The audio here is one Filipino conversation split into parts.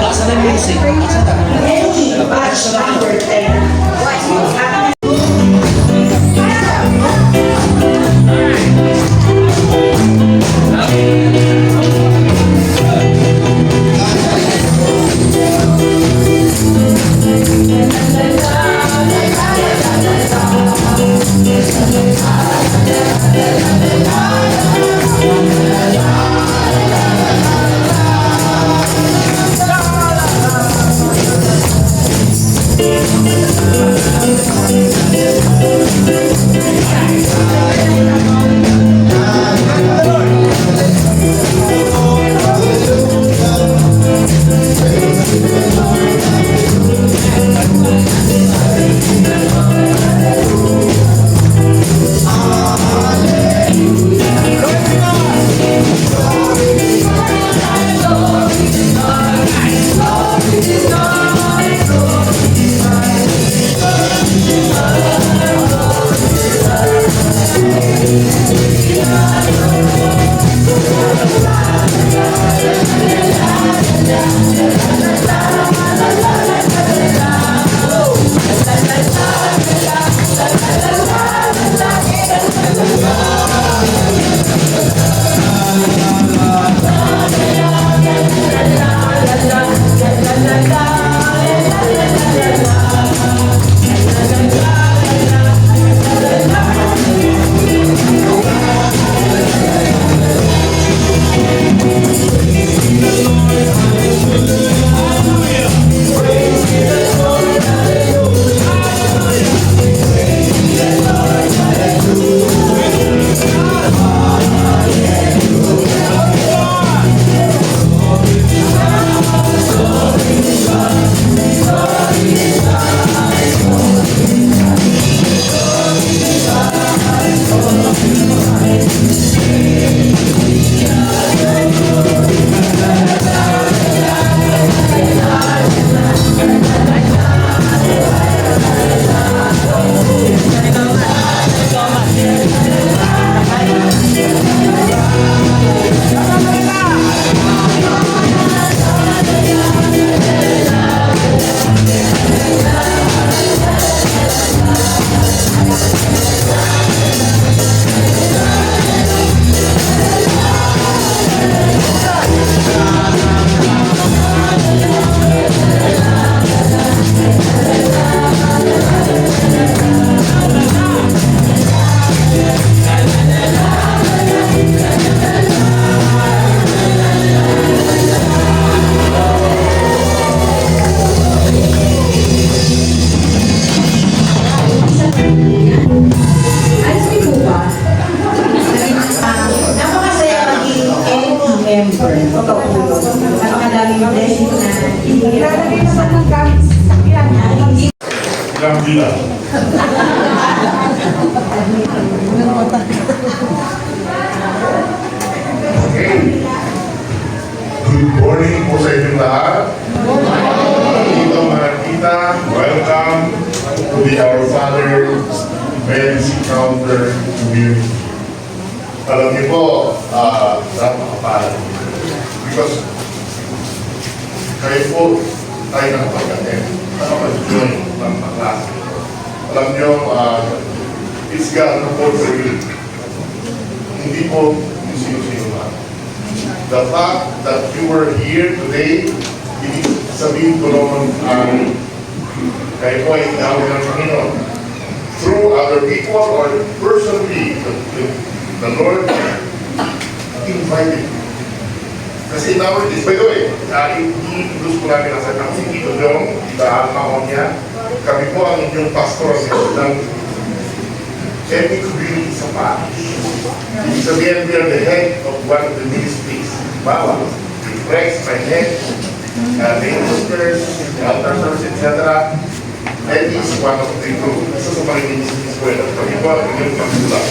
Asa na music? Asa na? Batch number 10. Good morning po sa inyong lahat. Dito mga tita, welcome to the Our Father Men's Encounter Community. Alam niyo po, napakapala. Because kayo po ay nakapag-attend, nakapag-join ng klase. Alam niyo, it's God who calls for you. Hindi po yung sino-sino lang. The fact that you were here today, hindi sabihin ko naman kayo po ay tinawag ng Panginoon. Through other people or personally, the Lord invited you. Kasi nowadays, by the way, i-introduce ko namin ang sa si Tito Jong, Tita Alma Onya. Kami po ang inyong pastor ng every community sa parish. Ibig sabihin, we are the head of one of the ministries. Bawa, the Rex, my head, the ministers, the altars, etc. That is one of the group. Isa sa mga ministries ko yun. Kami po ang inyong pagsulat.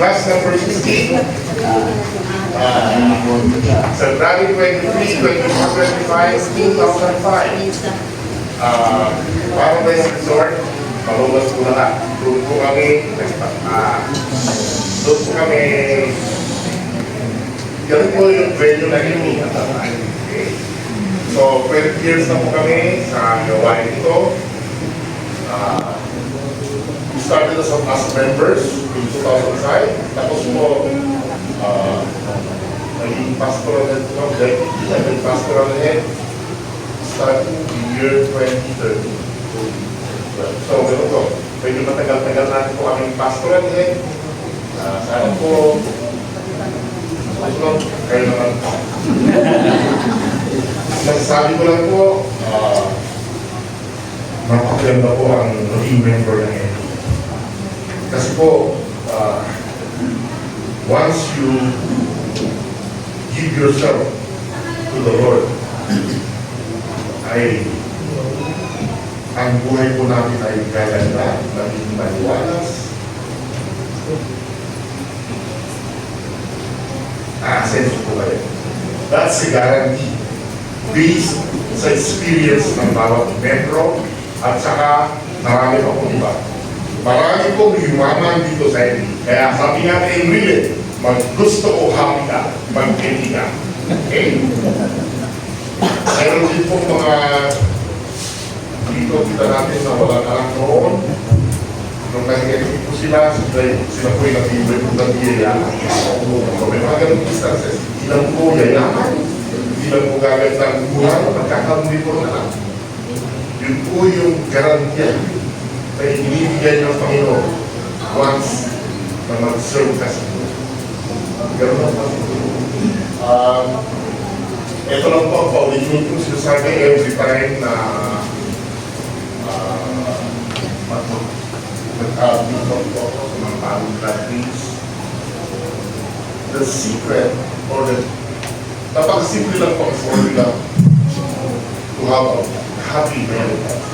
Class number 16. February 23, 2005. Paradise Resort, maluwas po na lang. Doon po kami Yan po yung venue na yun at that time. Okay. So, 20 years na po kami sa gawain ito. We started as members in 2005. Tapos po, naging pastoral head po kami. Naging pastoral head starting the year 2013. So, gano'n po. Medyo matagal-tagal natin po kaming pastoral head. Sana po, kayo naman. Masasabi ko lang po, napakaganda po ang naging member ng NE. Kasi po, once you give yourself to the Lord, ay ang buhay po natin ay gaganda, naging maliwalas. Senso po kayo. That's a guarantee. Based sa experience ng bawat membro at saka marami pa pong iba. Marami pong yumaman dito sa NE. Kaya sabi nga kay Enrile, gusto o happy ka, mag-NE ka. Okay? Meron din pong mga dito kita natin na walang anak noon. Nung nag-NE po sila po yung nag-iway po ng biyayaan. So may mga ganong instances, ilang po yayaman. Hindi lang po gaganda ang buhay, magkakaroon po na lang. Yun po yung garantiya na inibigay ng Panginoon once na mag-serve ka sa Panginoon. Ganun lang po. Ito lang po ang paulit-ulit kong sinasabi every time na mag-abot po ako sa mga bagong graduates. The secret or the napakasimple lang po ang formula to have a happy marriage life.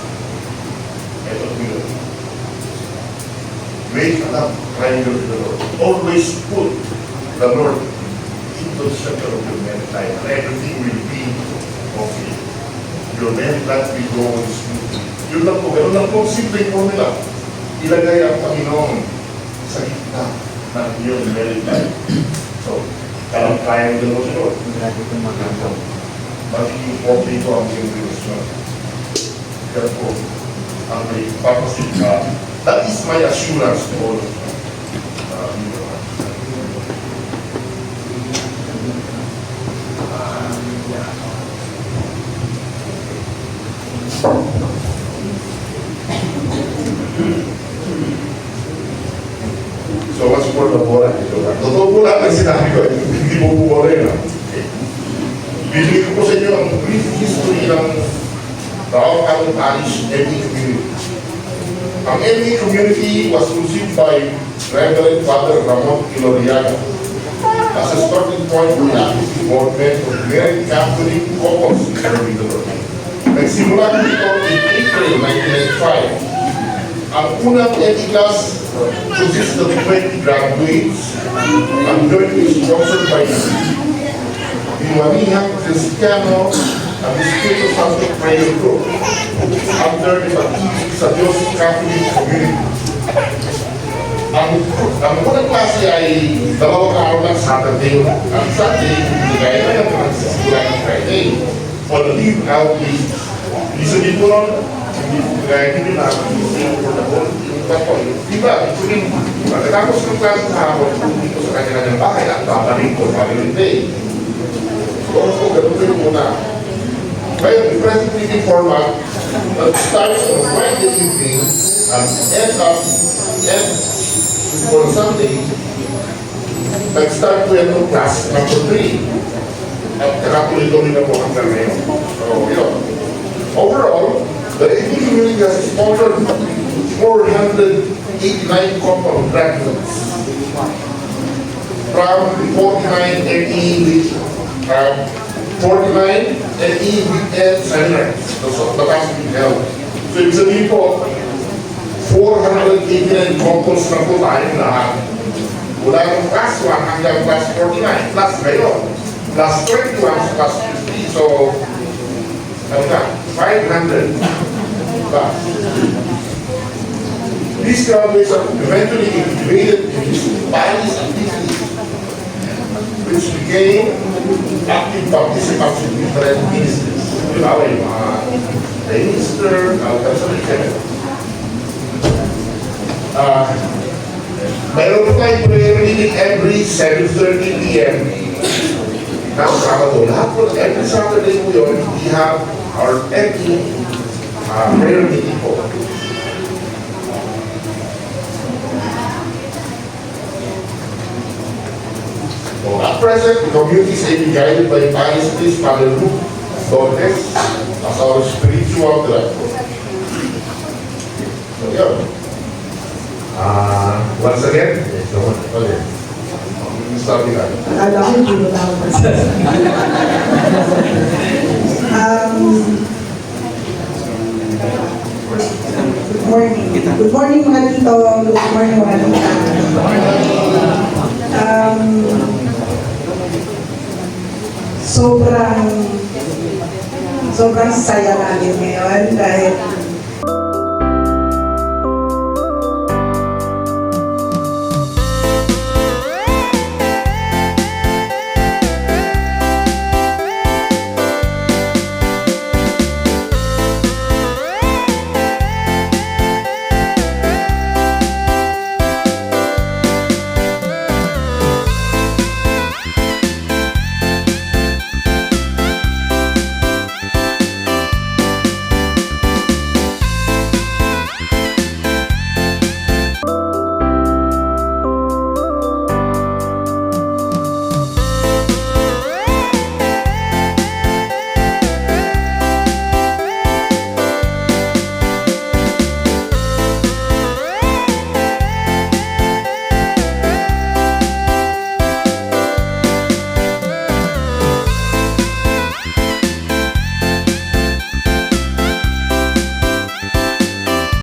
Ito po yun. Make enough triangle to the Lord. Always put the Lord into the center of your marriage life and everything will be okay. Your marriage life will go on smoothly. Yun lang po, gano'n lang po ang simple formula. Ilagay ang Panginoon sa gitna ng iyong marriage life. So, kalang triangle mo siya. Magiging okay ito ang iyong relasyon. Kaya po, ang may purpose ka. That is my assurance to all of you. So what's more the bola? Totoo po lahat ang sinabi ko, hindi po po rin. Bibigay ko po sa inyo ang brief history ng Taong Parish NE Community. Ang NE Community was conceived by Reverend Father Ramon Iloriaga as a starting point for the active involvement of married Catholic couples in serving the Lord. Nagsimula dito in April 1995. Ang unang NE class consists of 20 graduates and jointly sponsored by Iwanihang Cristiano and the Espiritu Santo Prayer Group under the Pag-ibig sa Diyos Catholic Community. Ang unang klase ay 2 araw ng Saturday at Sunday, gaya na yung nagsisimula ng Friday on leave out leave. Isipin po nun, hindi po gaya nyo na for the whole diba, ito rin, pagkatapos ng klase sa hapon, dito sa kanya-kanyang bahay at babalik ko, following day. So, ganun rin muna. Ngayon, the present meeting format starts on Friday evening and ends up on Sunday. Nag-start po yan ng class number 3. At kakatuloy-tuloy na po hanggang ngayon. So, yun. Overall, the NE community has sponsored 489 couple graduates from 49 NE weekend seminars. So, that's being held. So, ibig sabihin po, 489 couples na po tayong lahat. Mula ng class 1 hanggang class 49, plus ngayon, plus 21 sa class 50. So, ano na, 500 plus. These graduates are eventually integrated in these Paris activities which became active participants in different ministries. Halimbawa, yung mga minister, etc. Mayroon po tayong prayer meeting every 7:30 p.m. ng Sabado. Lahat po, every Saturday po yun, we have our every prayer meeting po. So, at present, the community is being guided by Parish Priest Father Luke Dornes as our spiritual director. So, yun. Once again, okay. Sabi ka. Akala ko hindi mo tawag pa sa Good morning. Good morning mga tito. Good morning mga tita. Sobrang saya namin ngayon dahil